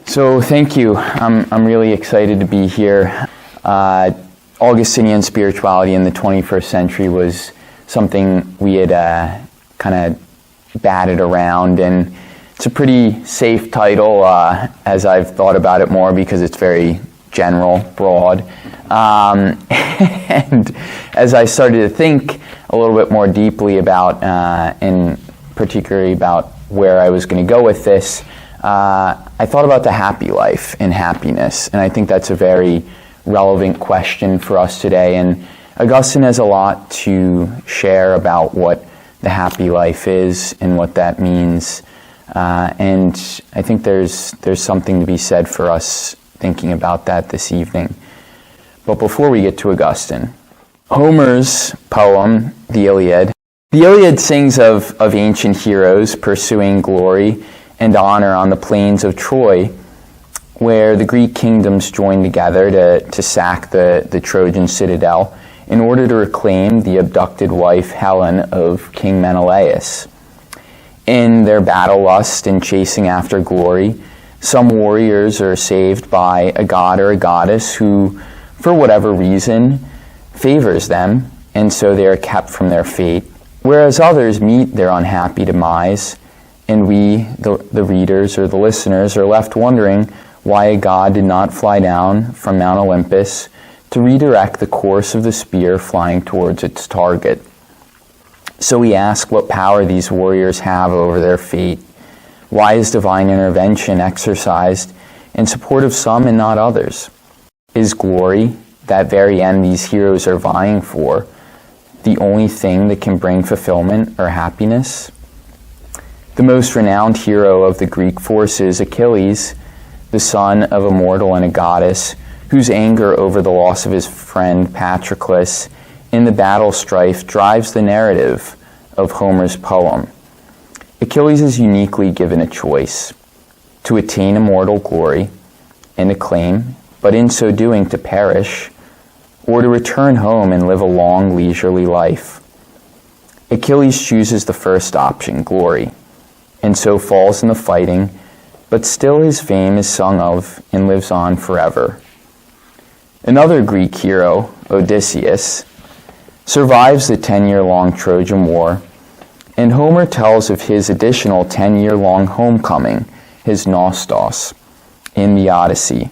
So thank you. I'm really excited to be here. Augustinian spirituality in the 21st century was something we had kind of batted around, and it's a pretty safe title as I've thought about it more because it's very general, broad. And as I started to think a little bit more deeply about, and particularly about where I was going to go with this, I thought about the happy life and happiness, and I think that's a very relevant question for us today. And Augustine has a lot to share about what the happy life is and what that means, and I think there's something to be said for us thinking about that this evening. But before we get to Augustine, Homer's poem, the Iliad. The Iliad sings of ancient heroes pursuing glory and honor on the plains of Troy, where the Greek kingdoms joined together to sack the Trojan citadel in order to reclaim the abducted wife Helen of King Menelaus. In their battle lust and chasing after glory, some warriors are saved by a god or a goddess who, for whatever reason, favors them, and so they are kept from their fate, whereas others meet their unhappy demise, and we, the readers or the listeners, are left wondering why a god did not fly down from Mount Olympus to redirect the course of the spear flying towards its target. So we ask what power these warriors have over their fate. Why is divine intervention exercised in support of some and not others? Is glory, that very end these heroes are vying for, the only thing that can bring fulfillment or happiness? The most renowned hero of the Greek forces, Achilles, the son of a mortal and a goddess, whose anger over the loss of his friend Patroclus in the battle strife drives the narrative of Homer's poem. Achilles is uniquely given a choice: to attain immortal glory and acclaim, but in so doing to perish, or to return home and live a long, leisurely life. Achilles chooses the first option, glory, and so falls in the fighting, but still his fame is sung of and lives on forever. Another Greek hero, Odysseus, survives the 10-year-long Trojan War, and Homer tells of his additional 10-year-long homecoming, his Nostos, in the Odyssey.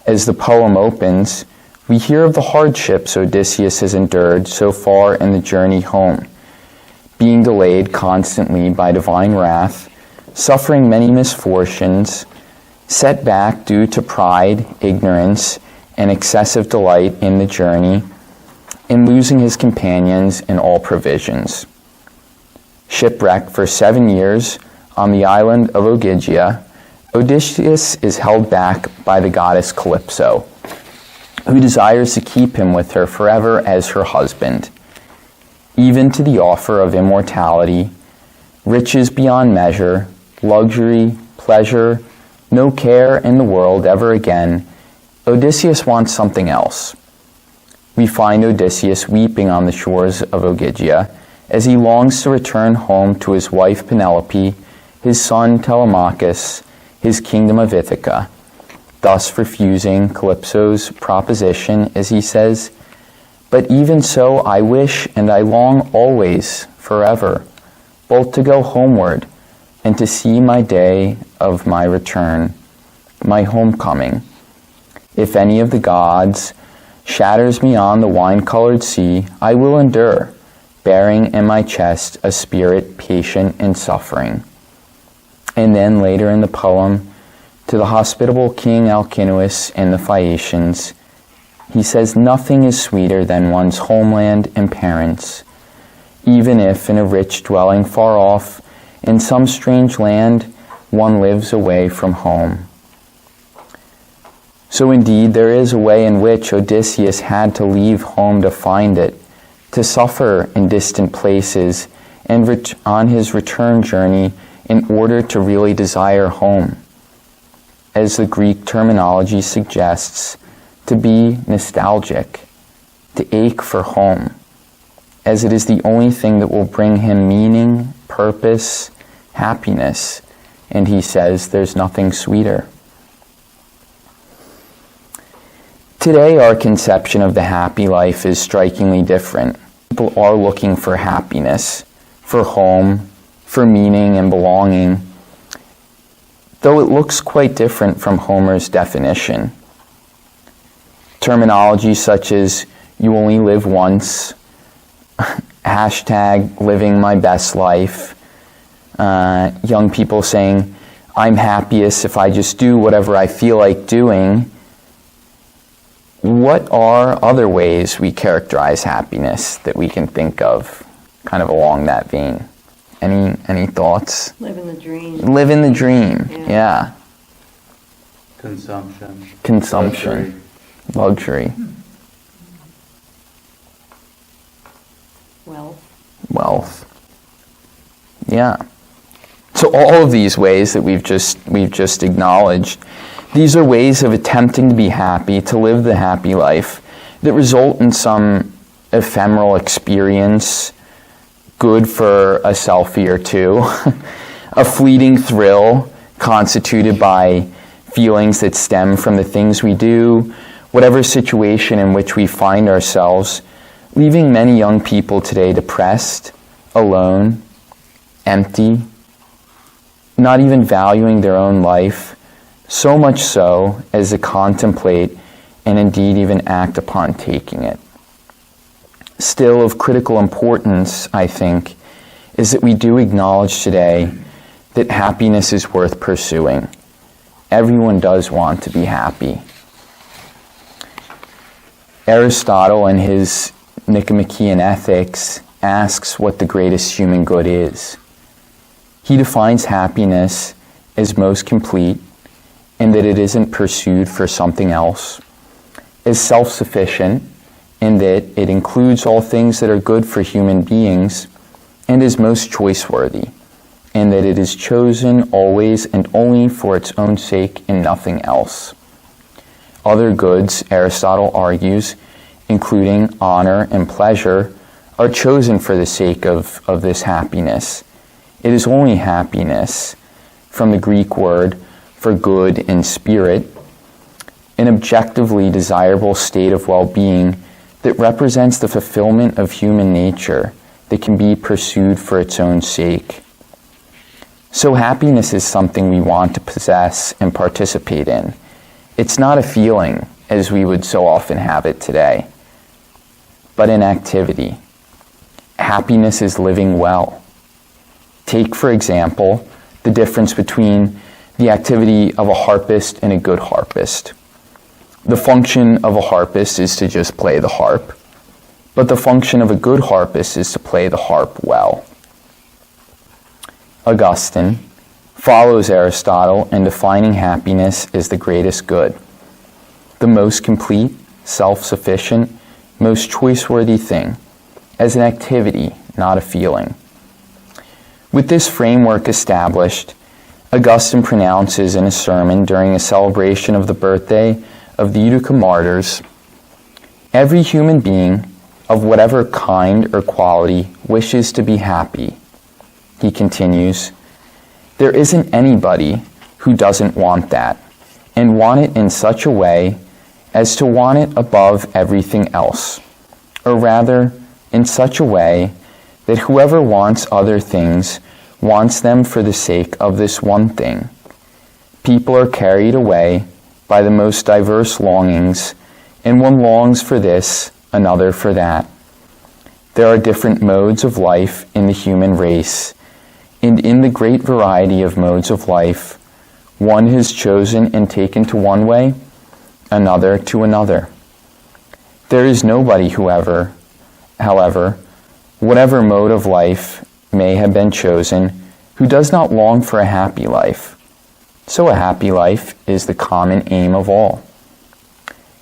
As the poem opens, we hear of the hardships Odysseus has endured so far in the journey home, being delayed constantly by divine wrath, suffering many misfortunes, set back due to pride, ignorance, and excessive delight in the journey, and losing his companions and all provisions. Shipwrecked for 7 years on the island of Ogygia, Odysseus is held back by the goddess Calypso, who desires to keep him with her forever as her husband, even to the offer of immortality, riches beyond measure, luxury, pleasure, no care in the world ever again. Odysseus wants something else. We find Odysseus weeping on the shores of Ogygia as he longs to return home to his wife Penelope, his son Telemachus, his kingdom of Ithaca, thus refusing Calypso's proposition as he says, "But even so I wish and I long always, forever, both to go homeward and to see my day of my return, my homecoming. If any of the gods shatters me on the wine-colored sea, I will endure, bearing in my chest a spirit patient in suffering." And then later in the poem, to the hospitable King Alcinous and the Phaeacians, he says, "Nothing is sweeter than one's homeland and parents, even if in a rich dwelling far off, in some strange land, one lives away from home." So indeed, there is a way in which Odysseus had to leave home to find it, to suffer in distant places, and on his return journey in order to really desire home. As the Greek terminology suggests, to be nostalgic, to ache for home, as it is the only thing that will bring him meaning, purpose, happiness, and he says there's nothing sweeter. Today, our conception of the happy life is strikingly different. People are looking for happiness, for home, for meaning and belonging, though it looks quite different from Homer's definition. Terminology such as "you only live once," hashtag "living my best life," young people saying, "I'm happiest if I just do whatever I feel like doing." What are other ways we characterize happiness that we can think of, kind of along that vein? Any thoughts? Living the dream. Living the dream, yeah. Consumption. Luxury. Wealth. Yeah. So all of these ways that we've just acknowledged, these are ways of attempting to be happy, to live the happy life, that result in some ephemeral experience, good for a selfie or two, a fleeting thrill constituted by feelings that stem from the things we do, whatever situation in which we find ourselves, leaving many young people today depressed, alone, empty, not even valuing their own life, so much so as to contemplate and indeed even act upon taking it. Still, of critical importance, I think, is that we do acknowledge today that happiness is worth pursuing. Everyone does want to be happy. Aristotle, in his Nicomachean Ethics, asks what the greatest human good is. He defines happiness as most complete, in that it isn't pursued for something else, is self-sufficient, in that it includes all things that are good for human beings, and is most choice-worthy, in that it is chosen always and only for its own sake and nothing else. Other goods, Aristotle argues, including honor and pleasure, are chosen for the sake of this happiness. It is only happiness, from the Greek word for good in spirit, an objectively desirable state of well-being that represents the fulfillment of human nature that can be pursued for its own sake. So happiness is something we want to possess and participate in. It's not a feeling, as we would so often have it today, but an activity. Happiness is living well. Take, for example, the difference between the activity of a harpist and a good harpist. The function of a harpist is to just play the harp, but the function of a good harpist is to play the harp well. Augustine follows Aristotle in defining happiness as the greatest good, the most complete, self-sufficient, most choice-worthy thing, as an activity, not a feeling. With this framework established, Augustine pronounces in a sermon during a celebration of the birthday of the Utica martyrs, "Every human being of whatever kind or quality wishes to be happy." He continues, "There isn't anybody who doesn't want that, and want it in such a way as to want it above everything else, or rather, in such a way that whoever wants other things wants them for the sake of this one thing. People are carried away by the most diverse longings, and one longs for this, another for that. There are different modes of life in the human race, and in the great variety of modes of life, one has chosen and taken to one way, another to another. There is nobody however, whatever mode of life may have been chosen, who does not long for a happy life. So a happy life is the common aim of all."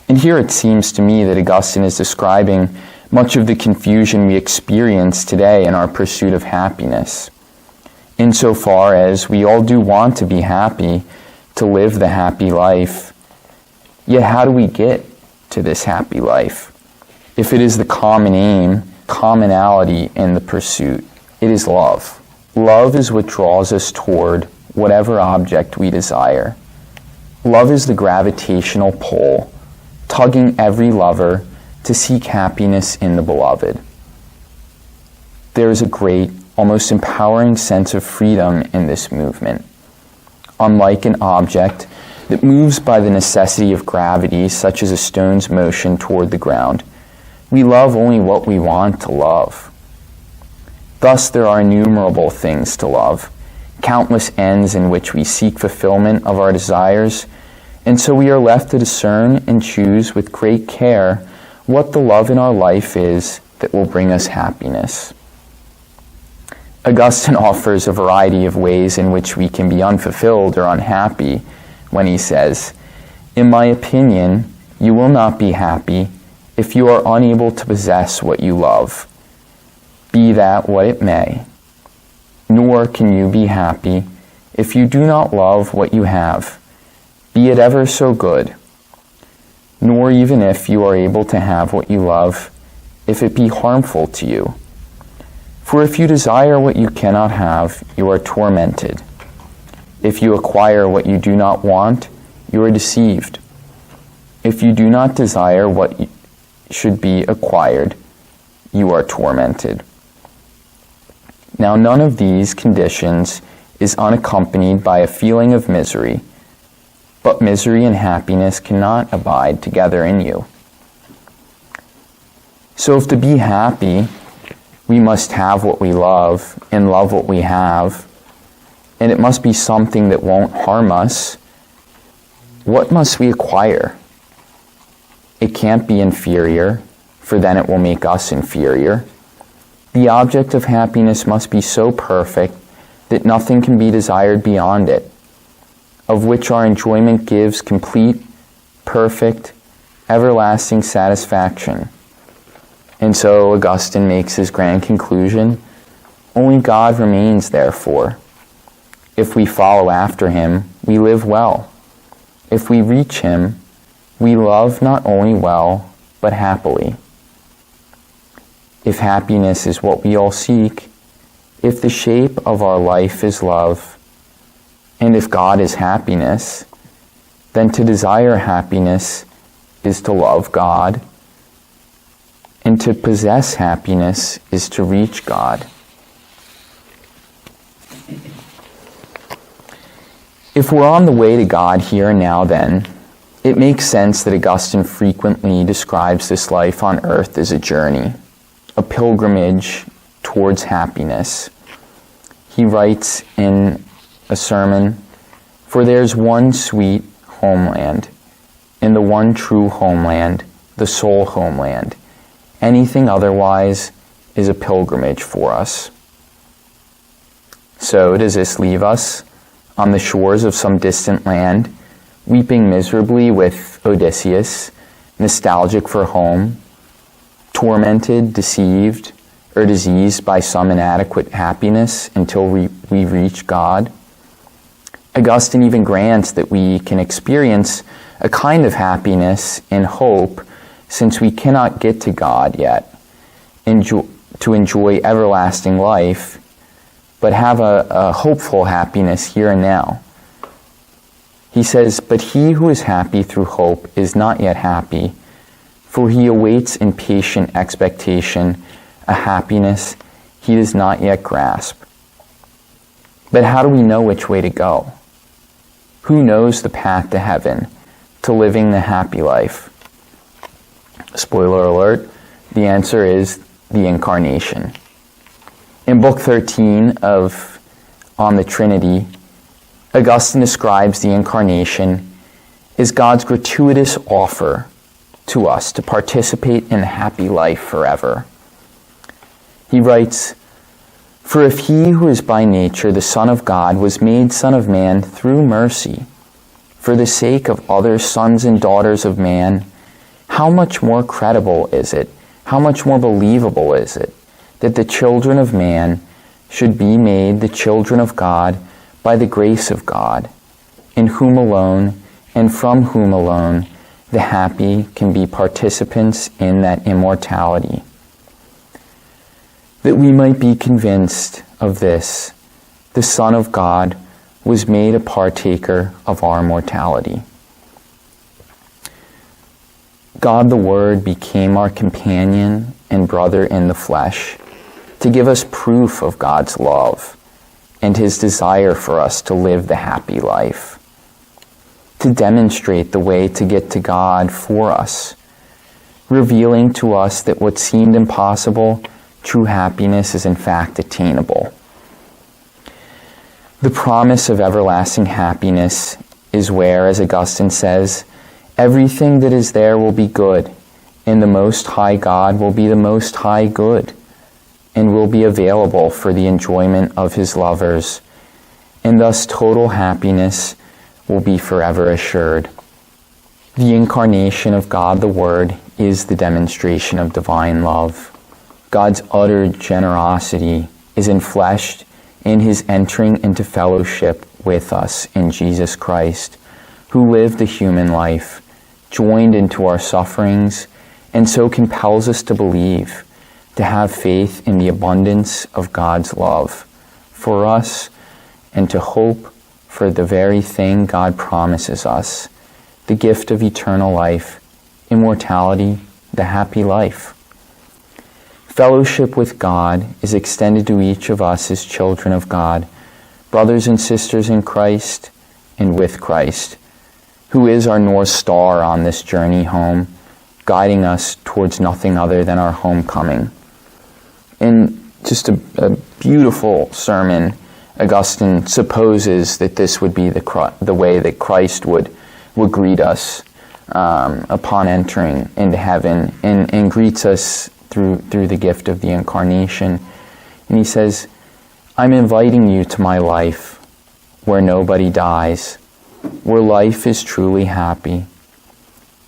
And here it seems to me that Augustine is describing much of the confusion we experience today in our pursuit of happiness. Insofar as we all do want to be happy, to live the happy life, yet how do we get to this happy life? If it is the common aim, commonality in the pursuit, it is love. Love is what draws us toward whatever object we desire. Love is the gravitational pull tugging every lover to seek happiness in the beloved. There is a great, almost empowering sense of freedom in this movement. Unlike an object that moves by the necessity of gravity, such as a stone's motion toward the ground, we love only what we want to love. Thus, there are innumerable things to love, countless ends in which we seek fulfillment of our desires, and so we are left to discern and choose with great care what the love in our life is that will bring us happiness. Augustine offers a variety of ways in which we can be unfulfilled or unhappy when he says, "In my opinion, you will not be happy if you are unable to possess what you love, be that what it may. Nor can you be happy if you do not love what you have, be it ever so good. Nor even if you are able to have what you love, if it be harmful to you. For if you desire what you cannot have, you are tormented. If you acquire what you do not want, you are deceived. If you do not desire what should be acquired, you are tormented. Now none of these conditions is unaccompanied by a feeling of misery, but misery and happiness cannot abide together in you. So if to be happy, we must have what we love and love what we have, and it must be something that won't harm us, what must we acquire? It can't be inferior, for then it will make us inferior. The object of happiness must be so perfect that nothing can be desired beyond it, of which our enjoyment gives complete, perfect, everlasting satisfaction. And so Augustine makes his grand conclusion, only God remains, therefore. If we follow after him, we live well. If we reach him, we love not only well, but happily. If happiness is what we all seek, if the shape of our life is love, and if God is happiness, then to desire happiness is to love God, and to possess happiness is to reach God. If we're on the way to God here and now, then, it makes sense that Augustine frequently describes this life on earth as a journey, a pilgrimage towards happiness. He writes in a sermon, "For there's one sweet homeland, and the one true homeland, the sole homeland. Anything otherwise is a pilgrimage for us." So does this leave us on the shores of some distant land, weeping miserably with Odysseus, nostalgic for home, tormented, deceived, or diseased by some inadequate happiness until we reach God? Augustine even grants that we can experience a kind of happiness and hope since we cannot get to God yet, to enjoy everlasting life, but have a hopeful happiness here and now. He says, "But he who is happy through hope is not yet happy, for he awaits in patient expectation a happiness he does not yet grasp." But how do we know which way to go? Who knows the path to heaven, to living the happy life? Spoiler alert, the answer is the Incarnation. In Book 13 of On the Trinity, Augustine describes the Incarnation as God's gratuitous offer to us to participate in the happy life forever. He writes, "For if he who is by nature the Son of God was made Son of Man through mercy, for the sake of other sons and daughters of man, how much more credible is it, how much more believable is it, that the children of man should be made the children of God by the grace of God, in whom alone and from whom alone the happy can be participants in that immortality. That we might be convinced of this, the Son of God was made a partaker of our mortality." God the Word became our companion and brother in the flesh to give us proof of God's love and His desire for us to live the happy life, to demonstrate the way to get to God for us, revealing to us that what seemed impossible, true happiness, is in fact attainable. The promise of everlasting happiness is where, as Augustine says, everything that is there will be good, and the Most High God will be the Most High good, and will be available for the enjoyment of His lovers, and thus total happiness will be forever assured. The incarnation of God the Word is the demonstration of divine love. God's utter generosity is enfleshed in His entering into fellowship with us in Jesus Christ, who lived the human life, joined into our sufferings, and so compels us to believe, to have faith in the abundance of God's love for us, and to hope for the very thing God promises us, the gift of eternal life, immortality, the happy life. Fellowship with God is extended to each of us as children of God, brothers and sisters in Christ and with Christ, who is our North Star on this journey home, guiding us towards nothing other than our homecoming. In just a beautiful sermon, Augustine supposes that this would be the way that Christ would greet us upon entering into heaven, and greets us through the gift of the Incarnation. And he says, I'm inviting you to my life where nobody dies, where life is truly happy.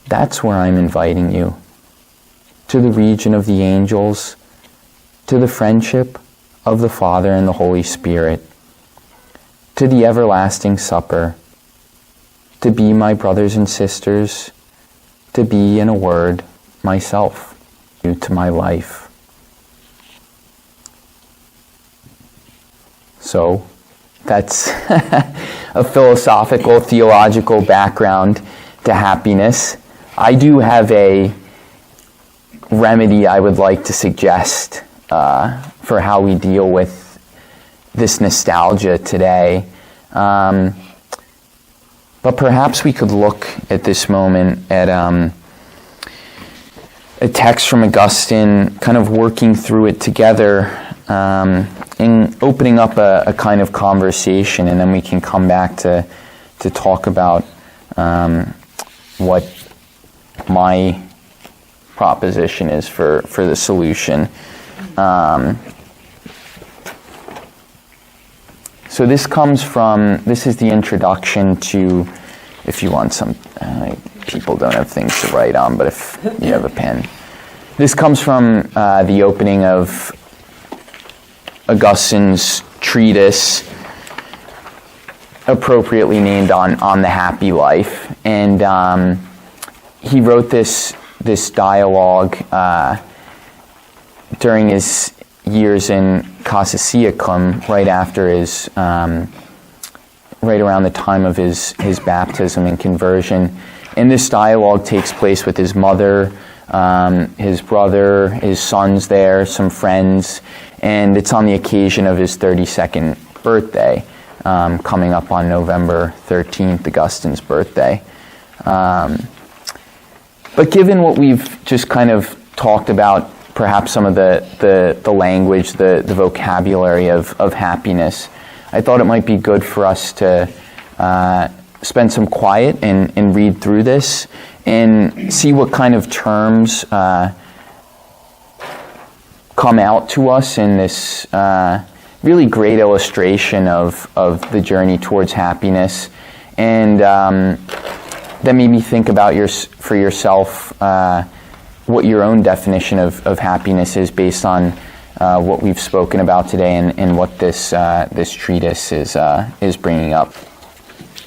That's where I'm inviting you. To the region of the angels, to the friendship of the Father and the Holy Spirit, to the everlasting supper, to be my brothers and sisters, to be, in a word, myself, you to my life. So, that's a philosophical, theological background to happiness. I do have a remedy I would like to suggest for how we deal with this nostalgia today. But perhaps we could look at this moment at a text from Augustine, kind of working through it together, and opening up a kind of conversation, and then we can come back to talk about what my proposition is for the solution. So this is the introduction to, if you want some, people don't have things to write on, but if you have a pen. This comes from the opening of Augustine's treatise, appropriately named on the happy life. And he wrote this dialogue during his years in Cascia, right after his, right around the time of his baptism and conversion. And this dialogue takes place with his mother, his brother, his sons there, some friends, and it's on the occasion of his 32nd birthday, coming up on November 13th, Augustine's birthday. But given what we've just kind of talked about, perhaps some of the language, the vocabulary of happiness, I thought it might be good for us to spend some quiet and read through this and see what kind of terms come out to us in this really great illustration of the journey towards happiness, and then maybe think about for yourself what your own definition of happiness is based on what we've spoken about today and what this treatise is bringing up.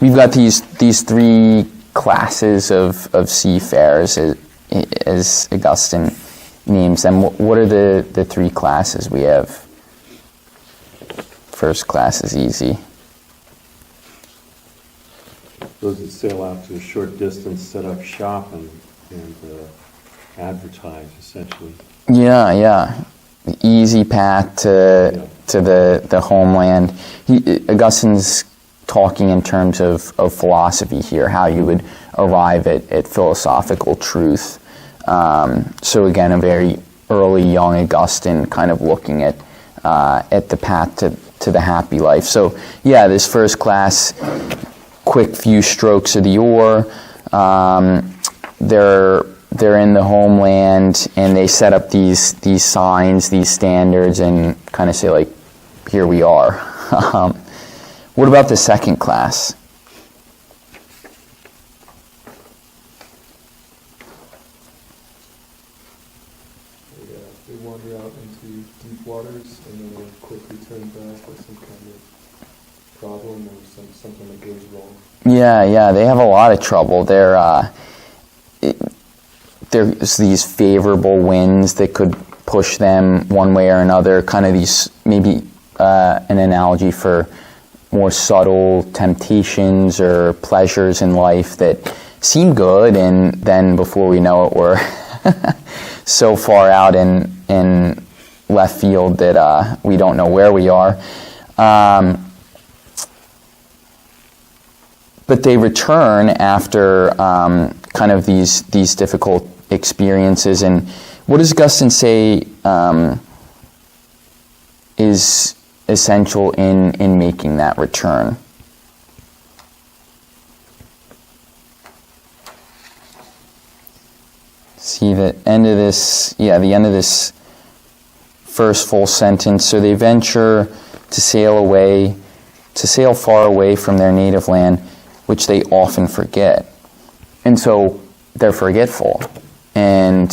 We've got these three classes of seafarers, as Augustine names them. What are the three classes we have? First class is easy. Those that sail out to a short distance, set up shop, and and advertise, essentially. Yeah. The easy path to the homeland. Augustine's talking in terms of philosophy here, how you would arrive at philosophical truth. So again, a very early young Augustine kind of looking at the path to the happy life. So yeah, this first class, quick few strokes of the oar. They're in the homeland, and they set up these signs, these standards, and kind of say, like, here we are. What about the second class? They wander out into deep waters, and then they quickly turn back with some kind of problem or something that goes wrong. Yeah, they have a lot of trouble. There's these favorable winds that could push them one way or another, kind of these, maybe an analogy for more subtle temptations or pleasures in life that seem good, and then before we know it, we're so far out in left field that we don't know where we are. But they return after kind of these difficult experiences. And what does Augustine say is essential in making that return? See the end of this first full sentence. So they venture to sail far away from their native land, which they often forget. And so they're forgetful. And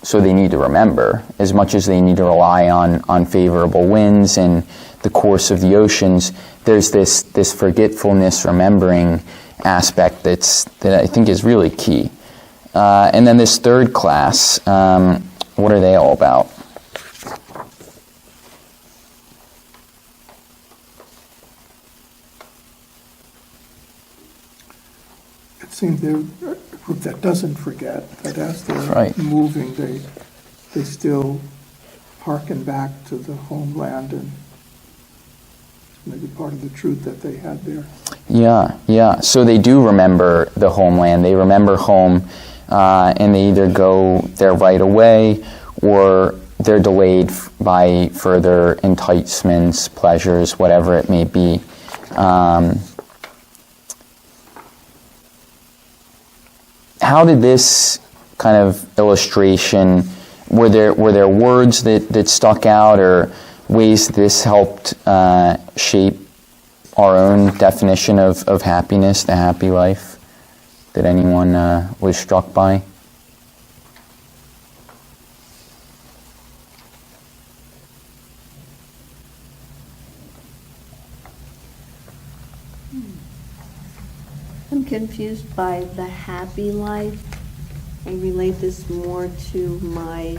so they need to remember, as much as they need to rely on favorable winds and the course of the oceans. There's this forgetfulness, remembering aspect that I think is really key. And then this third class, what are they all about? It seems they're a group that doesn't forget, that as they're right. moving, they still hearken back to the homeland and maybe part of the truth that they had there. Yeah. So they do remember the homeland. They remember home, and they either go there right away or they're delayed by further enticements, pleasures, whatever it may be. How did this kind of illustration, were there words that stuck out, or ways this helped shape our own definition of happiness, the happy life, that anyone was struck by? I'm confused by the happy life. I relate this more to my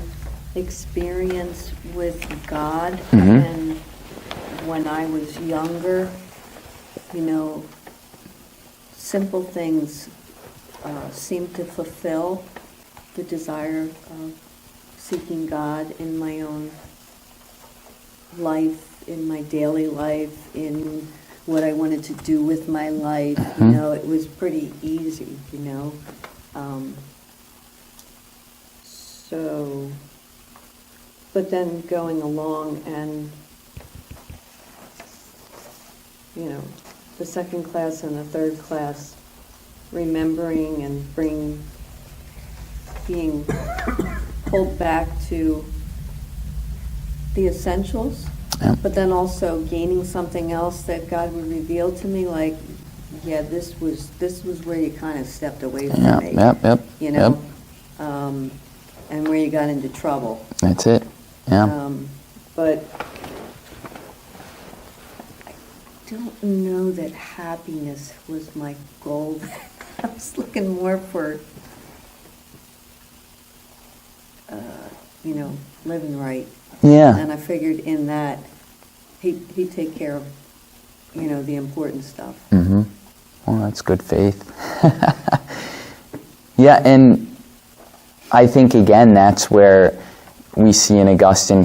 experience with God. Mm-hmm. And when I was younger, simple things seemed to fulfill the desire of seeking God in my own life, in my daily life, in what I wanted to do with my life. Mm-hmm. It was pretty easy, So, but then going along and, the second class and the third class, remembering and being pulled back to the essentials. Yeah. But then also gaining something else that God would reveal to me, like, yeah, this was where you kind of stepped away from me. Yep. And where you got into trouble. That's it. Yeah. But I don't know that happiness was my goal. I was looking more for, living right. Yeah. And I figured in that, he'd take care of, the important stuff. Mm-hmm. Well, that's good faith. Yeah, and I think, again, that's where we see in Augustine,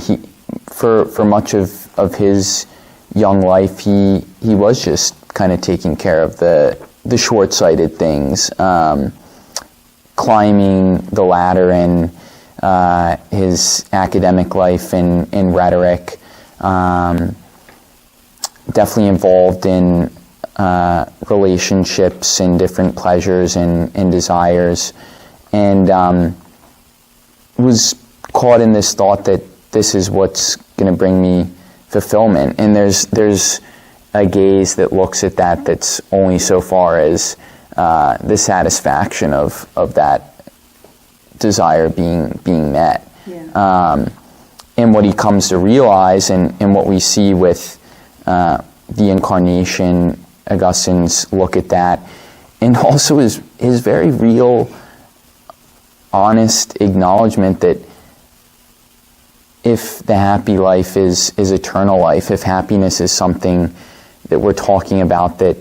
for much of his young life, he was just kind of taking care of the short-sighted things, climbing the ladder in his academic life in rhetoric, definitely involved in relationships and different pleasures and desires, and was caught in this thought that this is what's going to bring me fulfillment. And there's a gaze that looks at that's only so far as the satisfaction of that desire being met. Yeah. And what he comes to realize, and what we see with the Incarnation, Augustine's look at that, and also his very real, honest acknowledgement that if the happy life is eternal life, if happiness is something that we're talking about, that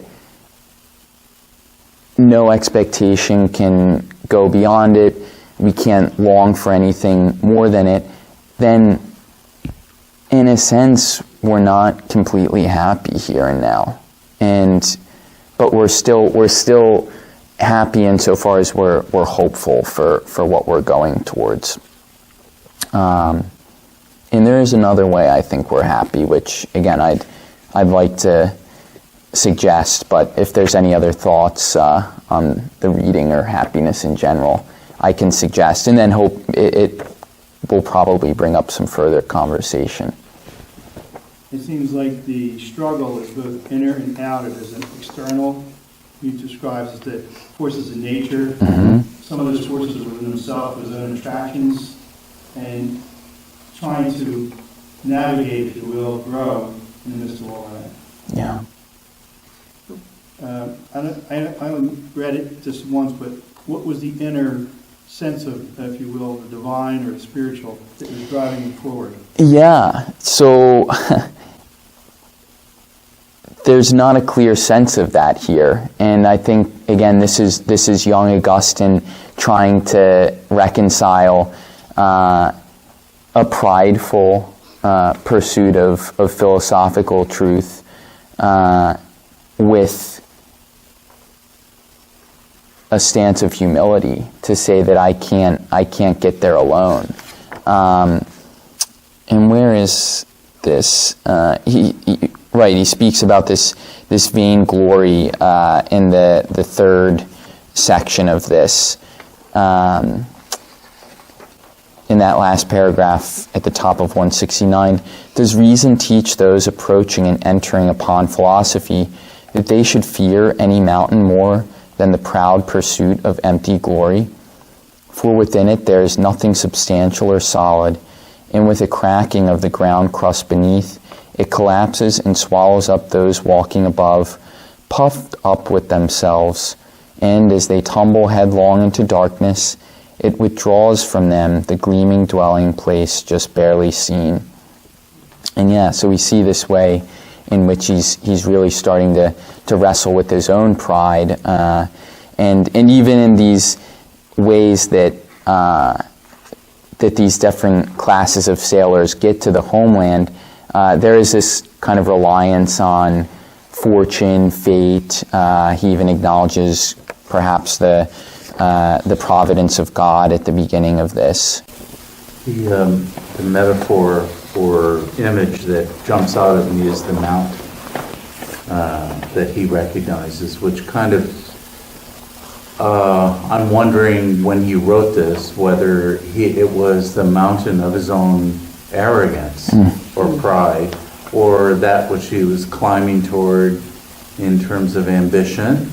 no expectation can go beyond it, we can't long for anything more than it, then in a sense we're not completely happy here and now. But we're still happy insofar as we're hopeful for what we're going towards. And there is another way I think we're happy, which again I'd like to suggest, but if there's any other thoughts on the reading or happiness in general, I can suggest, and then hope it will probably bring up some further conversation. It seems like the struggle is both inner and outer. There's an external, he describes as the forces of nature. Mm-hmm. Some of those forces are within himself, his own attractions, and trying to navigate, if you will, grow in the midst of all that. Yeah. I only read it just once, but what was the inner sense of, if you will, the divine or the spiritual that was driving you forward? Yeah, so there's not a clear sense of that here, and I think again this is young Augustine trying to reconcile a prideful pursuit of philosophical truth with a stance of humility, to say that I can't get there alone. And where is this? He speaks about this vainglory in the third section of this. In that last paragraph at the top of 169, does reason teach those approaching and entering upon philosophy that they should fear any mountain more than the proud pursuit of empty glory? For within it there is nothing substantial or solid, and with a cracking of the ground crust beneath, it collapses and swallows up those walking above, puffed up with themselves, and as they tumble headlong into darkness, it withdraws from them the gleaming dwelling place just barely seen. And yeah, so we see this way in which he's really starting to wrestle with his own pride, and even in these ways that these different classes of sailors get to the homeland, there is this kind of reliance on fortune, fate. He even acknowledges perhaps the providence of God at the beginning of this. The metaphor or image that jumps out at me is the mount that he recognizes, which kind of, I'm wondering when he wrote this, whether it was the mountain of his own arrogance or pride, or that which he was climbing toward in terms of ambition.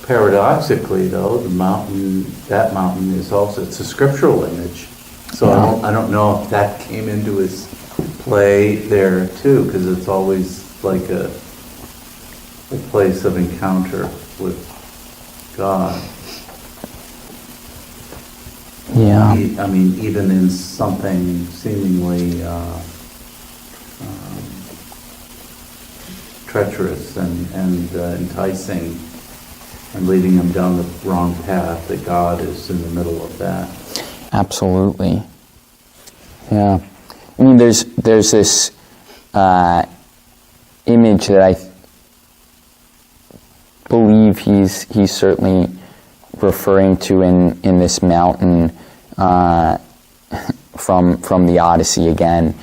Paradoxically, though, that mountain is also, it's a scriptural image. So I don't know if that came into his play there too, because it's always like a place of encounter with God. Yeah. I mean, even in something seemingly treacherous and enticing, and leading them down the wrong path, that God is in the middle of that. Absolutely. Yeah. I mean, there's this image that I believe he's certainly referring to in this mountain from the Odyssey again,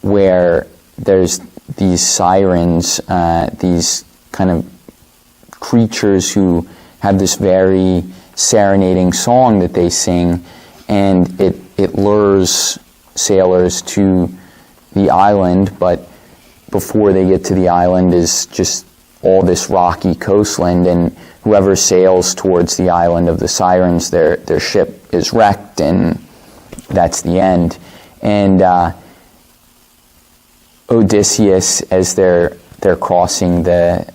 where there's these sirens, these kind of creatures who have this very serenading song that they sing, and it lures sailors to the island, but before they get to the island is just all this rocky coastland, and whoever sails towards the island of the sirens, their ship is wrecked, and that's the end. And Odysseus, as they're crossing the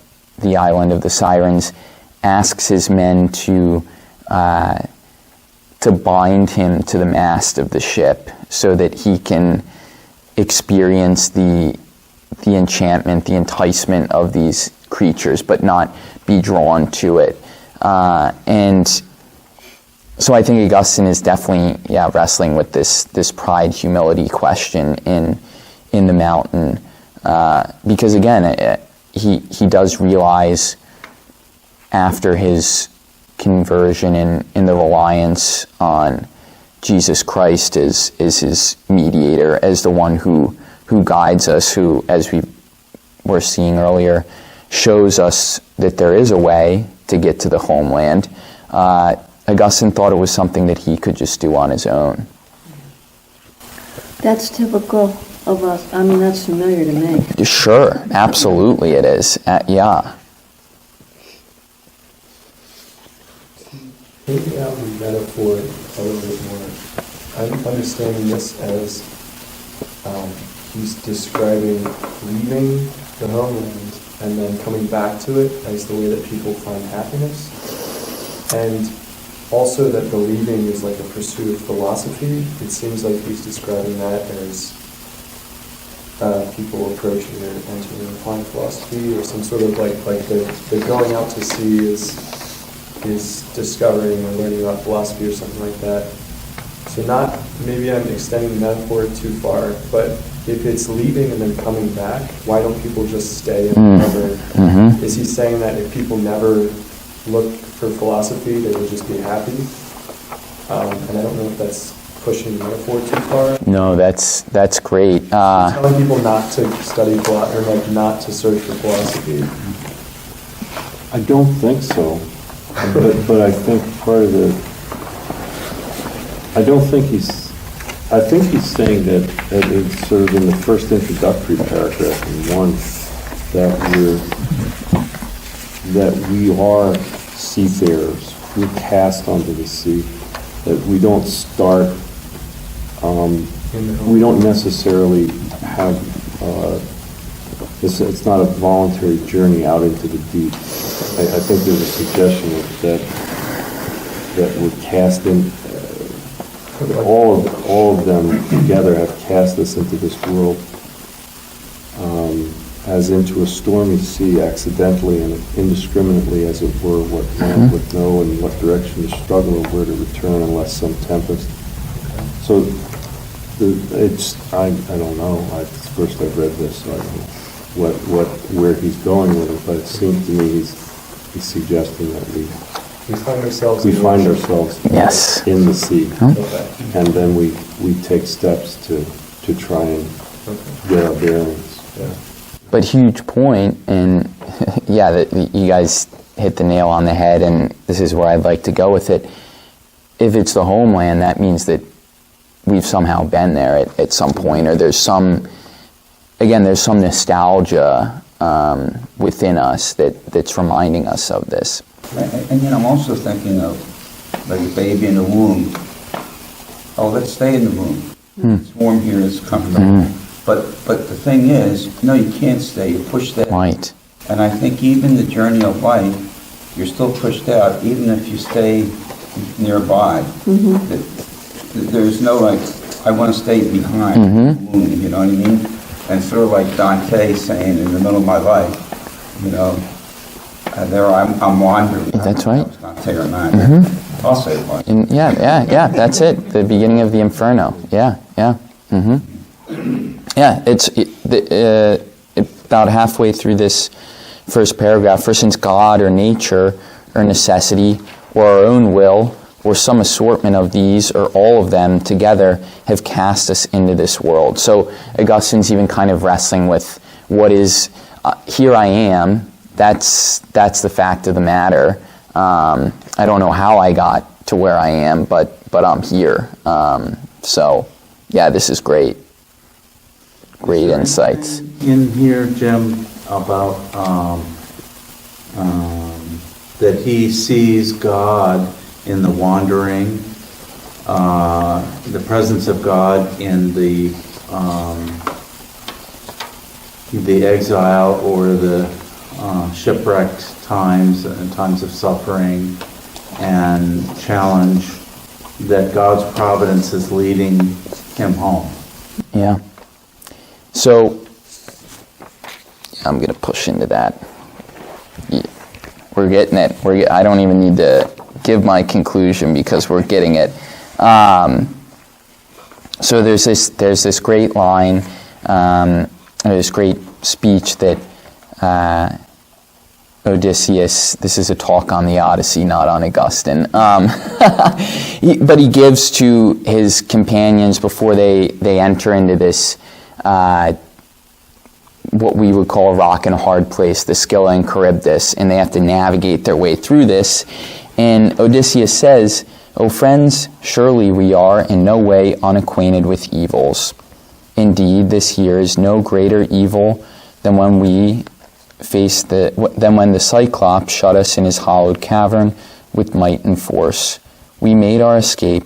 island of the sirens, asks his men to bind him to the mast of the ship so that he can experience the enchantment, the enticement of these creatures, but not be drawn to it. And so I think Augustine is definitely wrestling with this pride humility question in the mountain, because again he does realize after his conversion in the reliance on Jesus Christ as his mediator, as the one who guides us, who, as we were seeing earlier, shows us that there is a way to get to the homeland. Augustine thought it was something that he could just do on his own. That's typical of us. I mean, that's familiar to me. Sure, absolutely it is. Yeah. Maybe out the metaphor a little bit more. I'm understanding this as he's describing leaving the homeland and then coming back to it as the way that people find happiness. And also that the leaving is like a pursuit of philosophy. It seems like he's describing that as people approaching or entering upon philosophy, or some sort of like the going out to sea is discovering or learning about philosophy or something like that. So maybe I'm extending the metaphor too far, but if it's leaving and then coming back, why don't people just stay and never? Mm-hmm. Is he saying that if people never look for philosophy, they will just be happy? And I don't know if that's pushing the metaphor too far. No, that's great. Telling people not to study philosophy, or like not to search for philosophy. I don't think so. But I think part of I think he's saying that it's sort of in the first introductory paragraph in 1, that we are seafarers. We're cast onto the sea. That we don't start, we don't necessarily have, it's not a voluntary journey out into the deep. I think there's a suggestion that we're cast in, all of them together have cast us into this world as into a stormy sea, accidentally and indiscriminately, as it were, what man would know in what direction to struggle or where to return unless some tempest. So I don't know. It's the first I've read this, so I don't know where he's going with it, but it seems to me he's suggesting that we find ourselves Yes. in the sea, Okay. and then we take steps to try and get our bearings. Yeah. But huge point, and that you guys hit the nail on the head, and this is where I'd like to go with it. If it's the homeland, that means that we've somehow been there at some point, or there's some nostalgia within us that's reminding us of this. And I'm also thinking of like a baby in the womb. Oh, let's stay in the womb. It's warm here, it's comfortable. But the thing is, no, you can't stay. You're pushed out. Right. And I think even the journey of life, you're still pushed out, even if you stay nearby. There's no like, I want to stay behind the womb, you know what I mean? And sort of like Dante saying, in the middle of my life, There I'm wandering. That's right. It's not there or not. I'll say it was. Yeah, that's it. The beginning of the Inferno. Yeah. Yeah, it's about halfway through this first paragraph. For since God or nature or necessity or our own will or some assortment of these or all of them together have cast us into this world. So Augustine's even kind of wrestling with what is, here I am, that's the fact of the matter. I don't know how I got to where I am, but I'm here. So, yeah, this is great. Great insights. In here, Jim, about that he sees God in the wandering, the presence of God in the exile or the shipwrecked times and times of suffering, and challenge that God's providence is leading him home. Yeah. So, I'm going to push into that. We're getting it. I don't even need to give my conclusion because we're getting it. So there's this great line, this great speech that Odysseus, this is a talk on the Odyssey, not on Augustine, but he gives to his companions before they enter into this what we would call a rock and a hard place, the Scylla and Charybdis, and they have to navigate their way through this. And Odysseus says, "O friends, surely we are in no way unacquainted with evils. Indeed, this here is no greater evil than when when the Cyclops shut us in his hollowed cavern with might and force. We made our escape,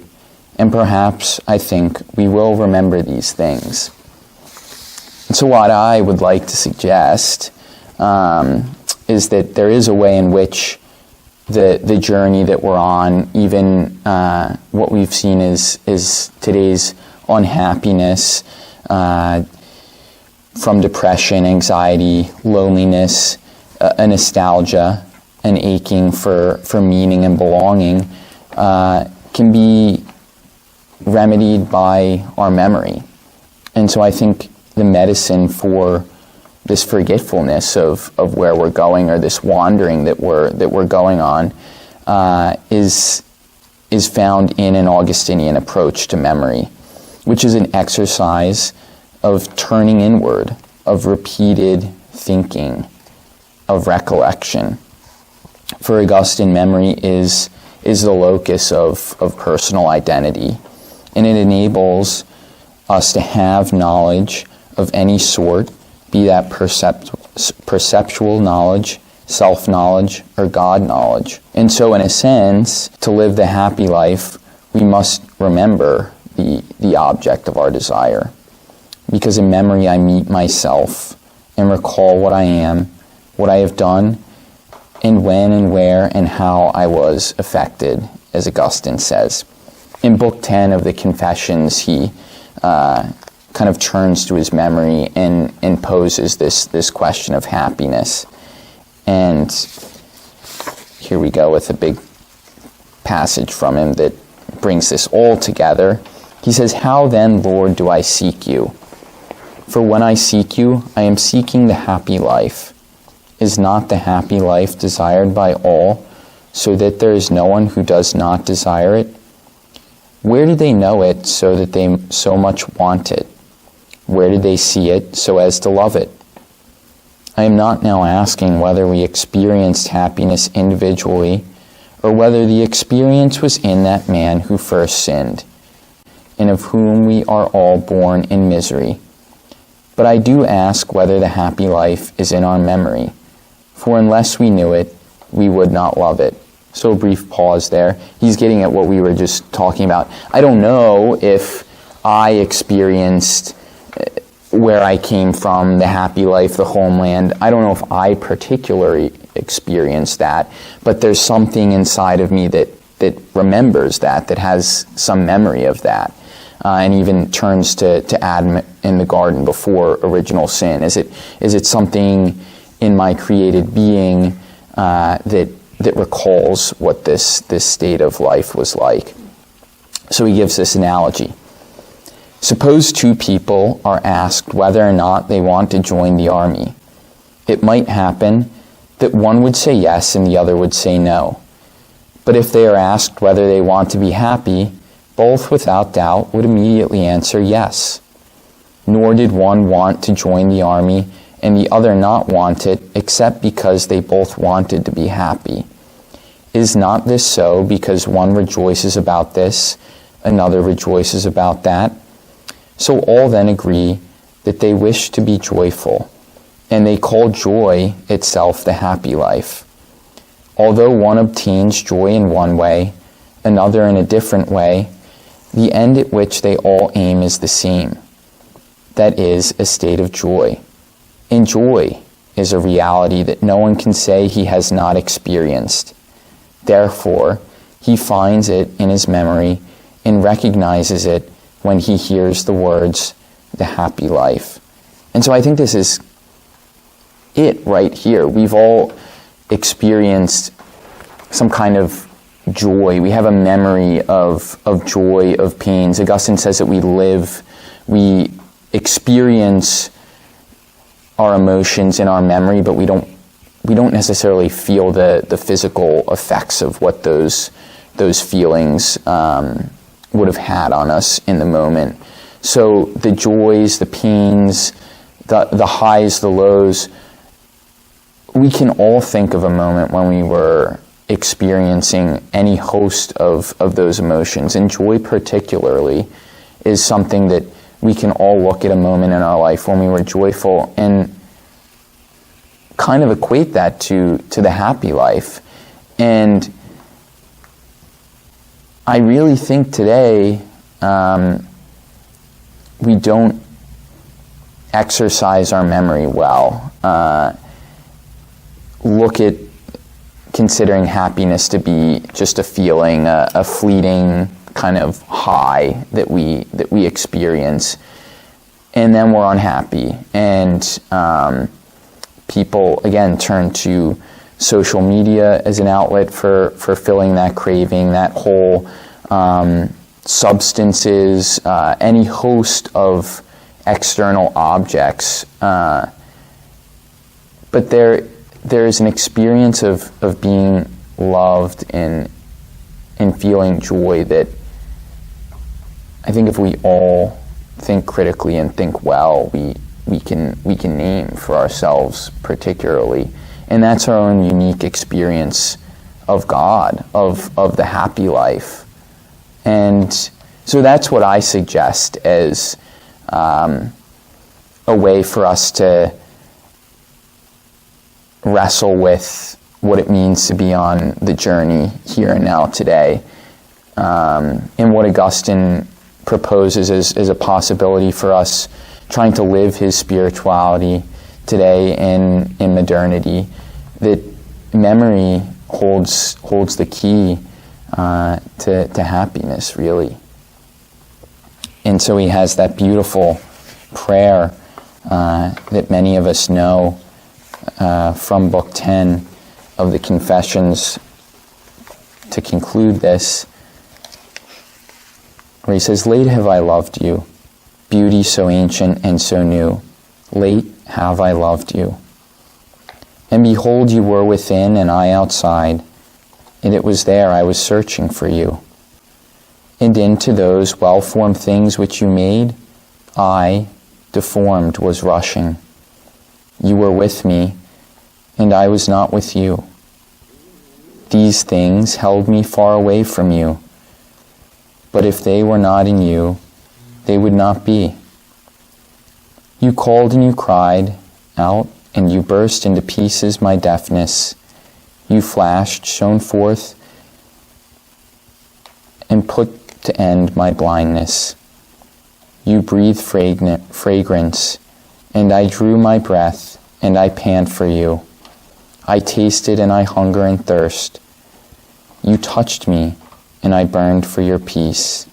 and perhaps, I think, we will remember these things." And so what I would like to suggest is that there is a way in which the journey that we're on, even what we've seen is today's unhappiness, from depression, anxiety, loneliness, a nostalgia, an aching for meaning and belonging, can be remedied by our memory. And so I think the medicine for this forgetfulness of where we're going, or this wandering that we're going on, is found in an Augustinian approach to memory, which is an exercise of turning inward, of repeated thinking, of recollection. For Augustine, memory is the locus of personal identity, and it enables us to have knowledge of any sort, be that perceptual knowledge, self-knowledge, or God knowledge. And so, in a sense, to live the happy life, we must remember the object of our desire. Because in memory I meet myself and recall what I am, what I have done, and when and where and how I was affected, as Augustine says. In Book 10 of the Confessions, he kind of turns to his memory and poses this question of happiness. And here we go with a big passage from him that brings this all together. He says, "How then, Lord, do I seek you? For when I seek you, I am seeking the happy life. Is not the happy life desired by all, so that there is no one who does not desire it? Where did they know it so that they so much want it? Where did they see it so as to love it? I am not now asking whether we experienced happiness individually, or whether the experience was in that man who first sinned, and of whom we are all born in misery. But I do ask whether the happy life is in our memory, for unless we knew it, we would not love it." So a brief pause there. He's getting at what we were just talking about. I don't know if I experienced where I came from, the happy life, the homeland. I don't know if I particularly experienced that, but there's something inside of me that remembers that has some memory of that, and even turns to Adam in the garden before original sin. Is it something in my created being that recalls what this state of life was like. So he gives this analogy. Suppose two people are asked whether or not they want to join the army. It might happen that one would say yes and the other would say no. But if they are asked whether they want to be happy, both without doubt would immediately answer yes. Nor did one want to join the army and the other not want it, except because they both wanted to be happy. Is not this so because one rejoices about this, another rejoices about that? So all then agree that they wish to be joyful, and they call joy itself the happy life. Although one obtains joy in one way, another in a different way, the end at which they all aim is the same. That is, a state of joy. And joy is a reality that no one can say he has not experienced. Therefore, he finds it in his memory and recognizes it when he hears the words, the happy life. And so I think this is it right here. We've all experienced some kind of joy. We have a memory of joy, of pains. Augustine says that we experience our emotions in our memory, but we don't necessarily feel the physical effects of what those feelings would have had on us in the moment. So the joys, the pains, the highs, the lows, we can all think of a moment when we were experiencing any host of those emotions. And joy particularly is something that we can all look at a moment in our life when we were joyful and kind of equate that to the happy life. And I really think today we don't exercise our memory well. Look at considering happiness to be just a feeling, a fleeting kind of high that we experience, and then we're unhappy. And people again turn to social media as an outlet for filling that craving, that whole substances, any host of external objects. But there is an experience of being loved and feeling joy that I think if we all think critically and think well, we can name for ourselves particularly. And that's our own unique experience of God, of the happy life. And so that's what I suggest as a way for us to wrestle with what it means to be on the journey here and now today. And what Augustine proposes as a possibility for us trying to live his spirituality today in modernity, that memory holds the key to happiness, really. And so he has that beautiful prayer that many of us know from Book 10 of the Confessions to conclude this, where he says, "Late have I loved you, beauty so ancient and so new. Late have I loved you. And behold, you were within and I outside, and it was there I was searching for you. And into those well-formed things which you made, I, deformed, was rushing. You were with me, and I was not with you. These things held me far away from you. But if they were not in you, they would not be. You called and you cried out, and you burst into pieces my deafness. You flashed, shone forth, and put to end my blindness. You breathed fragrance, and I drew my breath, and I pant for you. I tasted, and I hunger and thirst. You touched me, and I burned for your peace."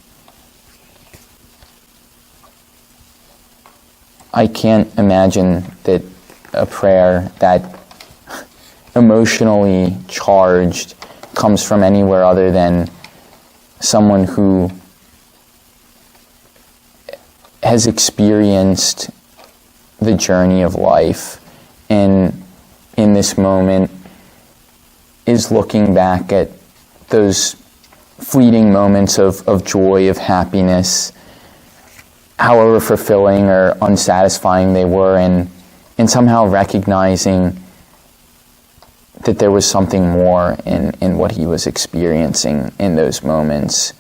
I can't imagine that a prayer that emotionally charged comes from anywhere other than someone who has experienced the journey of life and in this moment is looking back at those fleeting moments of joy, of happiness, however fulfilling or unsatisfying they were, and somehow recognizing that there was something more in what he was experiencing in those moments,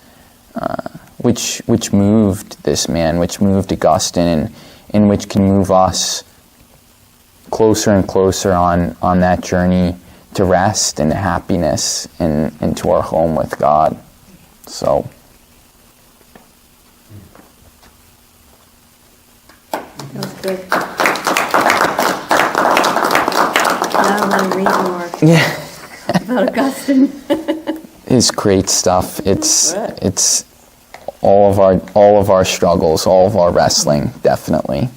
which moved this man, which moved Augustine, and which can move us closer and closer on that journey to rest and happiness and to our home with God. So. That was good. Now I want to read more about Augustine. It's great stuff. It's all of our struggles, all of our wrestling, definitely.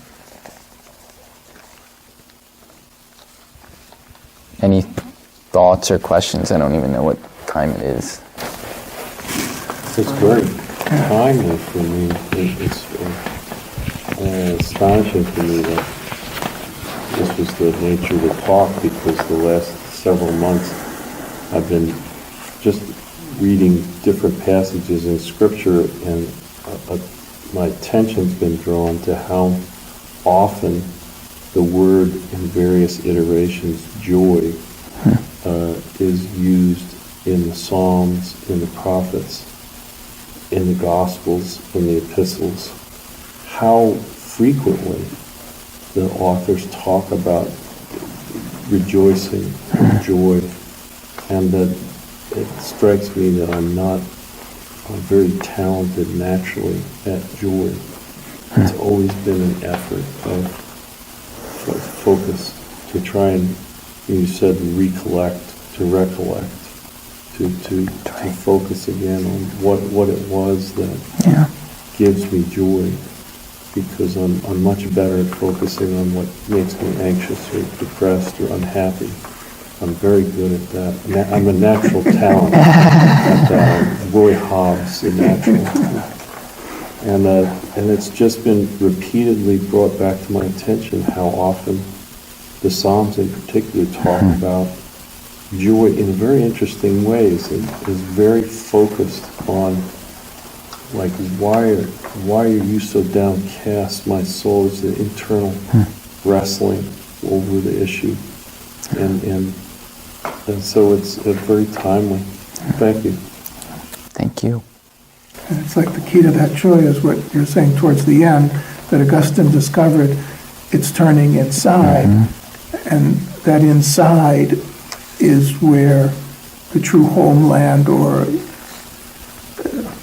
Any thoughts or questions? I don't even know what time it is. It's very timely for me. It's astonishing for me that this was the nature of the talk, because the last several months I've been just reading different passages in Scripture, and my attention's been drawn to how often the word in various iterations, joy, is used in the Psalms, in the prophets, in the Gospels, in the epistles. How frequently the authors talk about rejoicing, joy, and that it strikes me that I'm not very talented naturally at joy. It's always been an effort of focus to try and, you said, recollect, to recollect, to focus again on what it was that gives me joy, because I'm much better at focusing on what makes me anxious or depressed or unhappy. I'm very good at that. I'm a natural talent at that. Roy Hobbs, a natural. And it's just been repeatedly brought back to my attention how often the Psalms in particular talk about joy in very interesting ways, and is very focused on, like, why are you so downcast, my soul? Is the internal wrestling over the issue, and so it's very timely. Thank you. Thank you. And it's like the key to that joy is what you're saying towards the end, that Augustine discovered it's turning inside, and that inside is where the true homeland or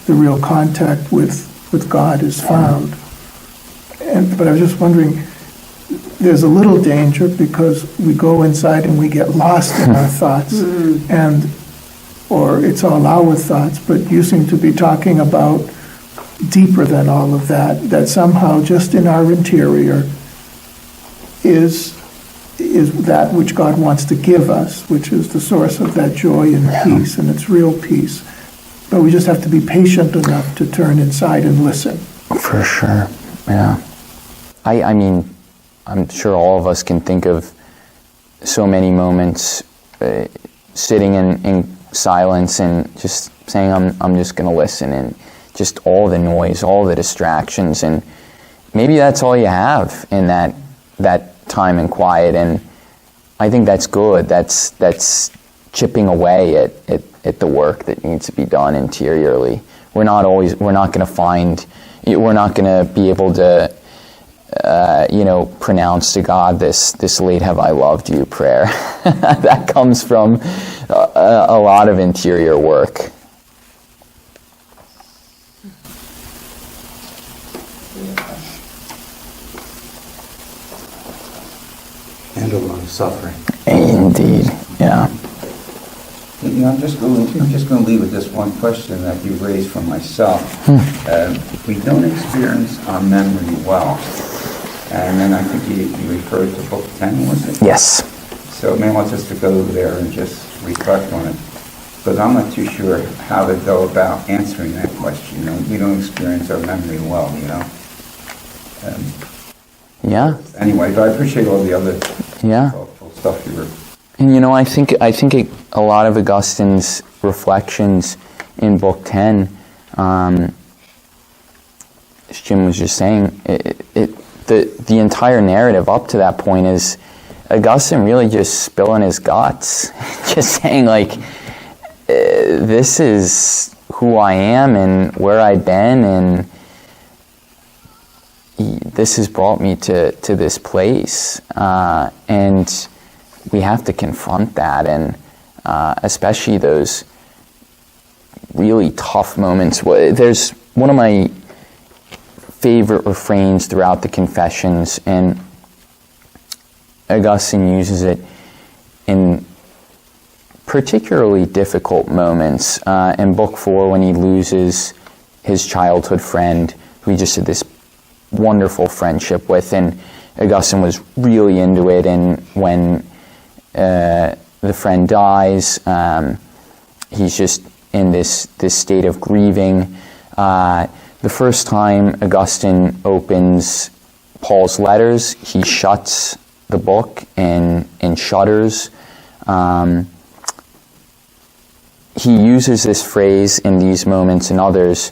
the real contact with God is found. But I was just wondering, there's a little danger because we go inside and we get lost in our thoughts, or it's all our thoughts, but you seem to be talking about deeper than all of that, that somehow just in our interior is that which God wants to give us, which is the source of that joy and peace, and it's real peace. But we just have to be patient enough to turn inside and listen. For sure, yeah. I mean, I'm sure all of us can think of so many moments sitting in silence and just saying, I'm just going to listen, and just all the noise, all the distractions, and maybe that's all you have in that time in quiet, and I think that's good. That's chipping away at the work that needs to be done interiorly. We're not going to be able to pronounce to God this late have I loved you prayer. That comes from a lot of interior work. And a lot of suffering. Indeed, yeah. I'm just going to leave with this one question that you raised for myself. We don't experience our memory well. And then I think you referred to Book 10, was it? Yes. So maybe I'll just go over there and just reflect on it. But I'm not too sure how to go about answering that question. You know, we don't experience our memory well, you know. Yeah. Anyway, but I appreciate all the other Yeah. thoughtful stuff you were. And you know, I think a lot of Augustine's reflections in Book 10, as Jim was just saying, the entire narrative up to that point is Augustine really just spilling his guts, just saying like, this is who I am and where I've been, and this has brought me to this place, and we have to confront that, and especially those really tough moments. There's one of my favorite refrains throughout the Confessions, and Augustine uses it in particularly difficult moments. In Book 4, when he loses his childhood friend, who he just had this wonderful friendship with, and Augustine was really into it, and when the friend dies, he's just in this state of grieving. The first time Augustine opens Paul's letters, he shuts the book and shudders. He uses this phrase in these moments and others.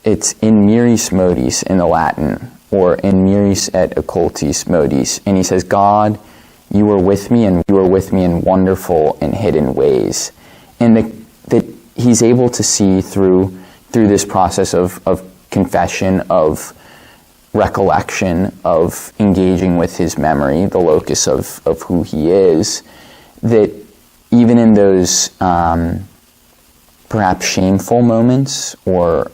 It's in miris modis in the Latin, or in miris et occultis modis. And he says, God, you are with me, and you are with me in wonderful and hidden ways. And that he's able to see through this process of confession, of recollection, of engaging with his memory, the locus of who he is, that even in those perhaps shameful moments or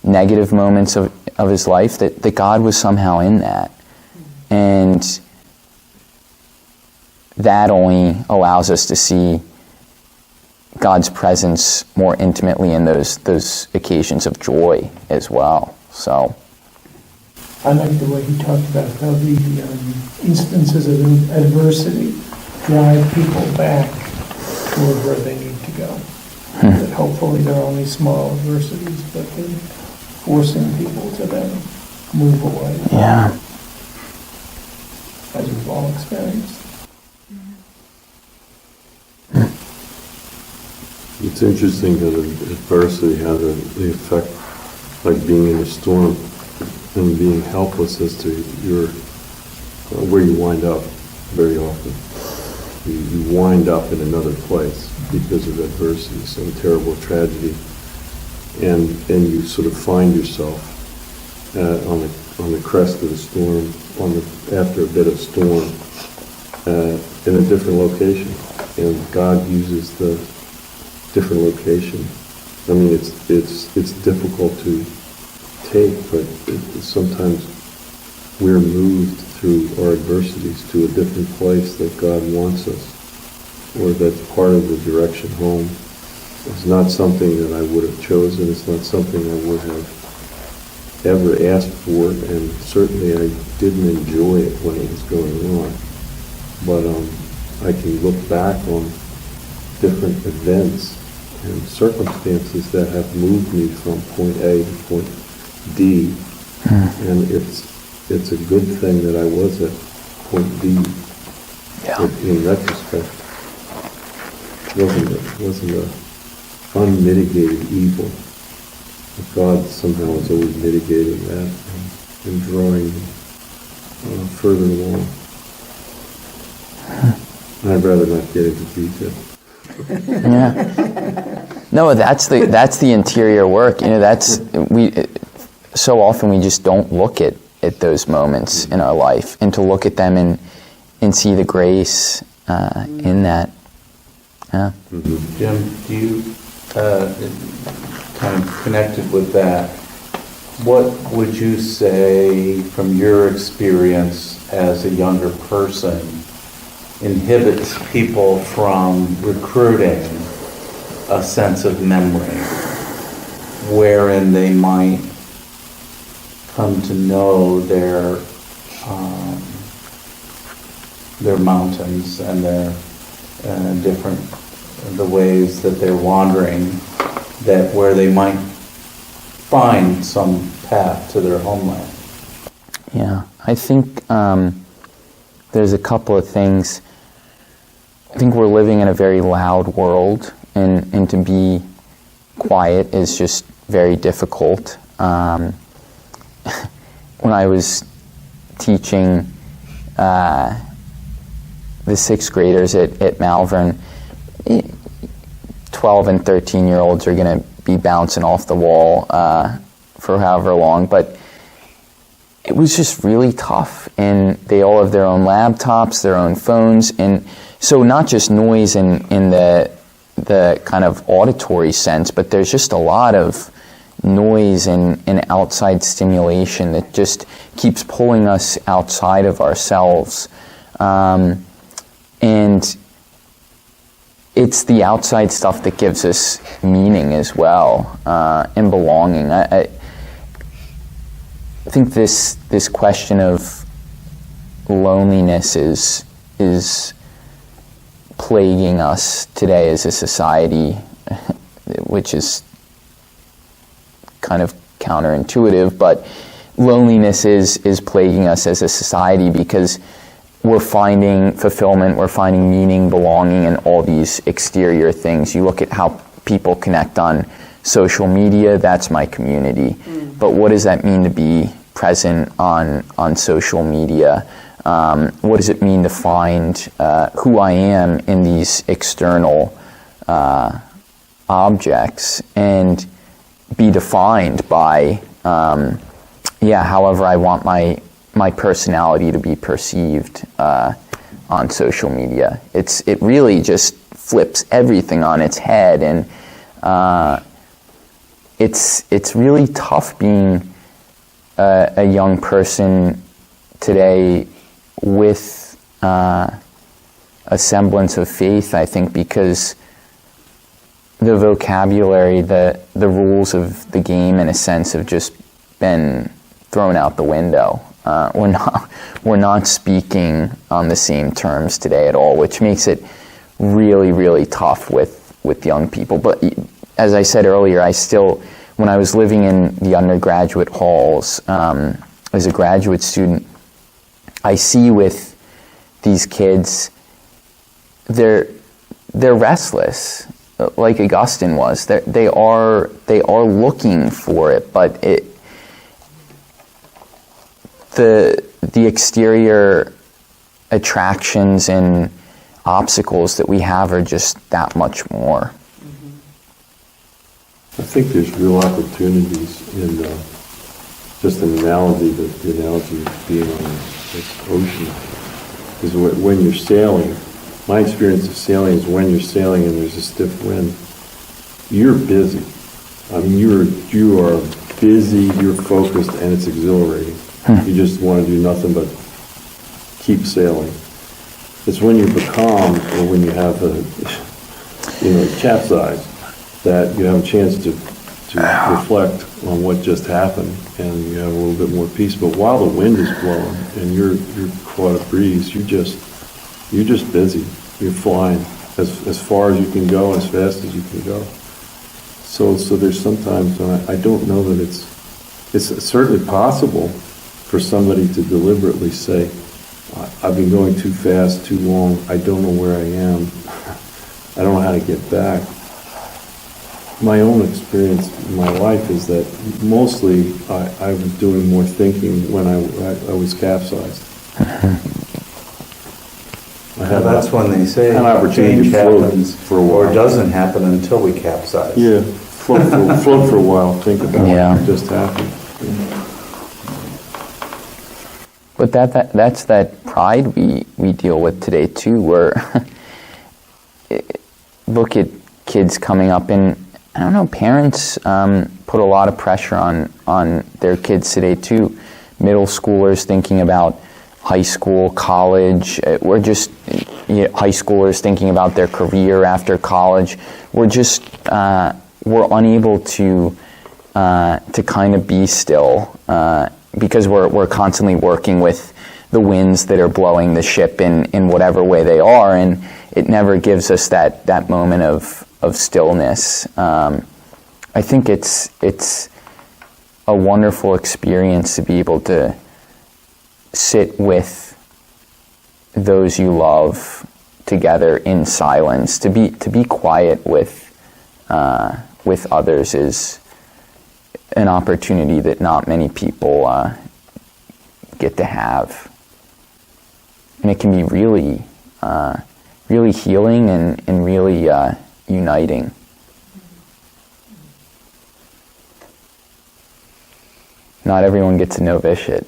negative moments of his life, that God was somehow in that. And that only allows us to see God's presence more intimately in those occasions of joy as well. So I like the way he talked about how the instances of adversity drive people back toward where they need to go. That hopefully they're only small adversities, but they're forcing people to then move away. yeah, As we've all experienced. It's interesting that adversity has the effect, like being in a storm and being helpless as to where you wind up very often. You wind up in another place because of adversity, some terrible tragedy, and you sort of find yourself on the crest of the storm, after a bit of storm, in a different location, and God uses the different location. I mean, it's difficult to take, but sometimes we're moved through our adversities to a different place that God wants us, or that's part of the direction home. It's not something that I would have chosen. It's not something I would have ever asked for, and certainly I didn't enjoy it when it was going on. But I can look back on different events and circumstances that have moved me from point A to point D, and it's a good thing that I was at point D. yeah, In retrospect, wasn't a unmitigated evil. But God somehow is always mitigating that and drawing further along. I'd rather not get into detail. yeah. No, that's the interior work. You know, so often we just don't look at those moments in our life, and to look at them and see the grace in that. Yeah. Mm-hmm. Jim, do you, kind of connected with that, what would you say from your experience as a younger person inhibits people from recruiting a sense of memory wherein they might come to know their their mountains and their different, the ways that they're wandering, that where they might find some path to their homeland. Yeah, I think there's a couple of things. I think we're living in a very loud world, and to be quiet is just very difficult. When I was teaching the 6th graders at Malvern, 12 and 13-year-olds are going to be bouncing off the wall for however long, but it was just really tough, and they all have their own laptops, their own phones, and so not just noise in the kind of auditory sense, but there's just a lot of noise and outside stimulation that just keeps pulling us outside of ourselves. And it's the outside stuff that gives us meaning as well, and belonging. I think this question of loneliness is plaguing us today as a society, which is kind of counterintuitive, but loneliness is plaguing us as a society because we're finding fulfillment, we're finding meaning, belonging in all these exterior things. You look at how people connect on social media, that's my community. But what does that mean to be present on social media? What does it mean to find who I am in these external objects and be defined by, however I want my personality to be perceived on social media. It really just flips everything on its head, and it's really tough being a young person today with a semblance of faith, I think, because the vocabulary, the rules of the game, in a sense, have just been thrown out the window. We're not speaking on the same terms today at all, which makes it really, really tough with young people. But as I said earlier, when I was living in the undergraduate halls as a graduate student, I see with these kids, they're restless, like Augustine was. They are looking for it, but the exterior attractions and obstacles that we have are just that much more. I think there's real opportunities in just an analogy, the analogy of being on this ocean. Is when you're sailing, my experience of sailing is when you're sailing and there's a stiff wind, you're busy. I mean, you are busy, you're focused, and it's exhilarating. You just want to do nothing but keep sailing. It's when you're becalmed or when you have capsize that you have a chance to reflect on what just happened, and you have a little bit more peace. But while the wind is blowing and you're caught a breeze, you're just busy. You're flying as far as you can go, as fast as you can go. So there's sometimes I don't know that it's certainly possible for somebody to deliberately say, I've been going too fast, too long, I don't know where I am, I don't know how to get back. My own experience in my life is that mostly I was doing more thinking when I was capsized. That's when they say an opportunity change to float happens for a while. or doesn't happen until we capsize. Yeah, float for a while, think about what just happened. But that's that pride we deal with today too, where look at kids coming up, and I don't know, parents put a lot of pressure on their kids today too. Middle schoolers thinking about high school, college. We're just high schoolers thinking about their career after college. We're just we're unable to kind of be still because we're constantly working with the winds that are blowing the ship in whatever way they are, and it never gives us that moment of stillness. I think it's a wonderful experience to be able to sit with those you love together in silence. To be quiet with others is an opportunity that not many people get to have, and it can be really really healing and really uniting. Not everyone gets a novitiate.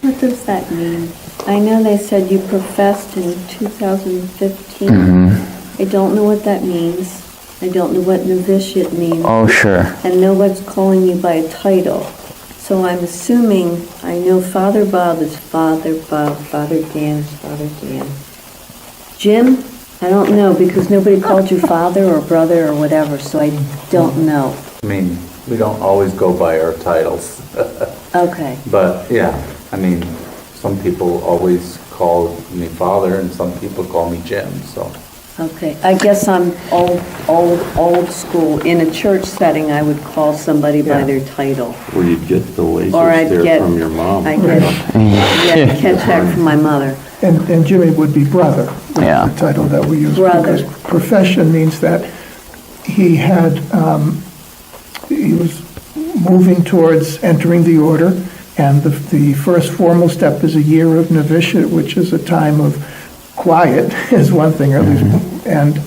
What does that mean? I know they said you professed in 2015. Mm-hmm. I don't know what that means. I don't know what novitiate means. Oh, sure. And no one's calling you by a title. So I'm assuming, I know Father Bob is Father Bob, Father Dan is Father Dan. Jim? I don't know, because nobody called you father or brother or whatever, so I don't know. I mean, we don't always go by our titles. Okay. But, yeah, I mean, some people always call me father and some people call me Jim, so. Okay, I guess I'm old school. In a church setting, I would call somebody by their title. Where you'd get the laser Or I'd stare get, from your mom. I get catch that from my mother. And Jimmy would be brother, Yeah. the title that we use. Brother. Because profession means that he had, he was moving towards entering the order, and the first formal step is a year of novitiate, which is a time of quiet, is one thing, or at least, and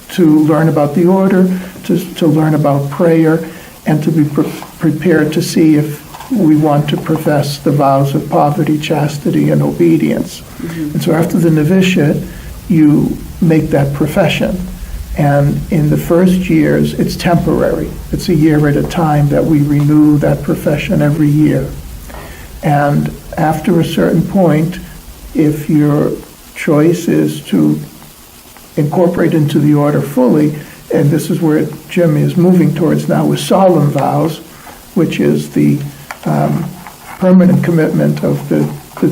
to learn about the order, to learn about prayer, and to be prepared to see if we want to profess the vows of poverty, chastity, and obedience. And so after the novitiate, you make that profession. And in the first years, it's temporary. It's a year at a time that we renew that profession every year. And after a certain point, if your choice is to incorporate into the order fully, and this is where Jim is moving towards now with solemn vows, which is the permanent commitment of the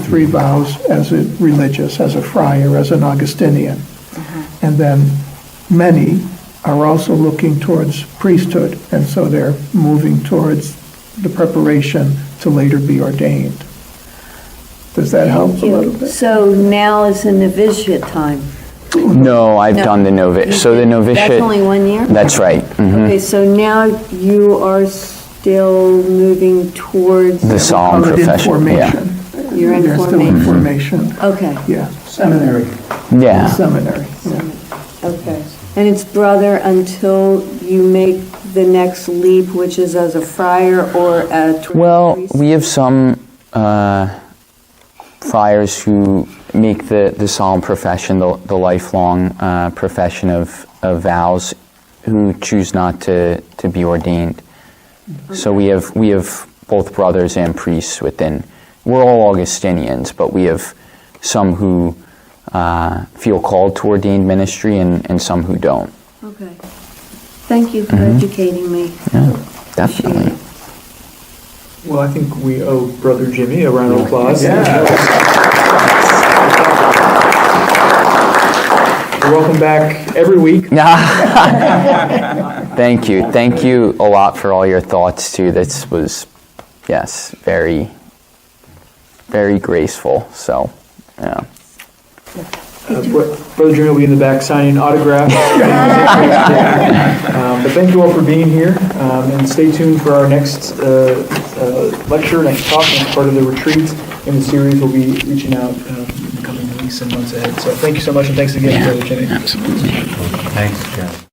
three vows as a religious, as a friar, as an Augustinian. And then many are also looking towards priesthood, and so they're moving towards the preparation to later be ordained. Does that help a little bit? So now is the novitiate time. No, I've No. done the novitiate. So the novitiate. That's only 1 year? That's right. Mhm. Okay, so now you are still moving towards... The solemn Call it in profession. Yeah. formation. You're in They're still in formation, Okay, yeah. Seminary. Yeah. Seminary, yeah. okay. And it's brother until you make the next leap, which is as a friar or a Well, priest? we have some friars who make the solemn profession, the lifelong profession of vows, who choose not to be ordained. So we have both brothers and priests within. We're all Augustinians, but we have some who feel called to ordained ministry and some who don't. Okay. Thank you for educating me. Yeah, definitely. Well, I think we owe Brother Jimmy a round of applause. You're welcome back every week. Thank you. Thank you a lot for all your thoughts, too. This was, yes, very, very graceful. So, yeah. Brother Jimmy will be in the back signing autographs. But thank you all for being here, and stay tuned for our next lecture, next talk, next part of the retreat in the series. We'll be reaching out in the coming weeks and months ahead. So thank you so much, and thanks again, Brother Jimmy. Absolutely. Thanks, Jeff.